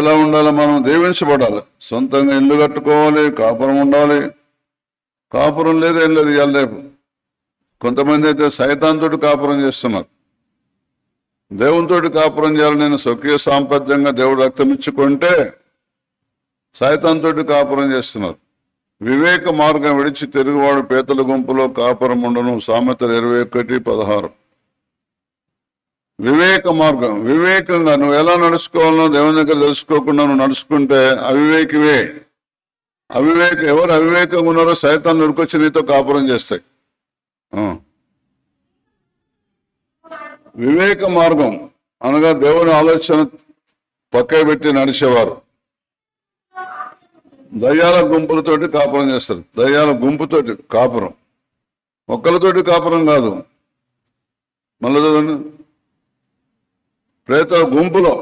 ఎలా ఉండాలి? మనం దీవించబడాలి, సొంతంగా ఇల్లు కట్టుకోవాలి, కాపురం ఉండాలి. కాపురం లేదు, ఏం లేదు. ఇవాళ రేపు కొంతమంది అయితే సైతాన్తోటి కాపురం చేస్తున్నారు. దేవునితోటి కాపురం చేయాలి. నేను స్వకీయ సాంపత్యంగా దేవుడు రక్తం ఇచ్చుకుంటే సైతాన్తోటి కాపురం చేస్తున్నారు. వివేక మార్గం విడిచి తిరుగువాడు పేతల గుంపులో కాపురం ఉండను. సామెతలు 21:16. వివేక మార్గం, వివేకంగా నువ్వు ఎలా నడుచుకోవాలో దేవుని దగ్గర తెలుసుకోకుండా నువ్వు నడుచుకుంటే అవివేకివే. ఎవరు అవివేకంగా ఉన్నారో సైతాన్ని ఉరికొచ్చి నీతో కాపురం చేస్తాయి. వివేక మార్గం అనగా దేవుని ఆలోచన పక్క పెట్టి నడిచేవారు దయ్యాల గుంపులతోటి కాపురం చేస్తారు. దయ్యాల గుంపుతోటి కాపురం, ఒక్కలతోటి కాపురం కాదు. మళ్ళీ చదవండి. ప్రేత గుంపులో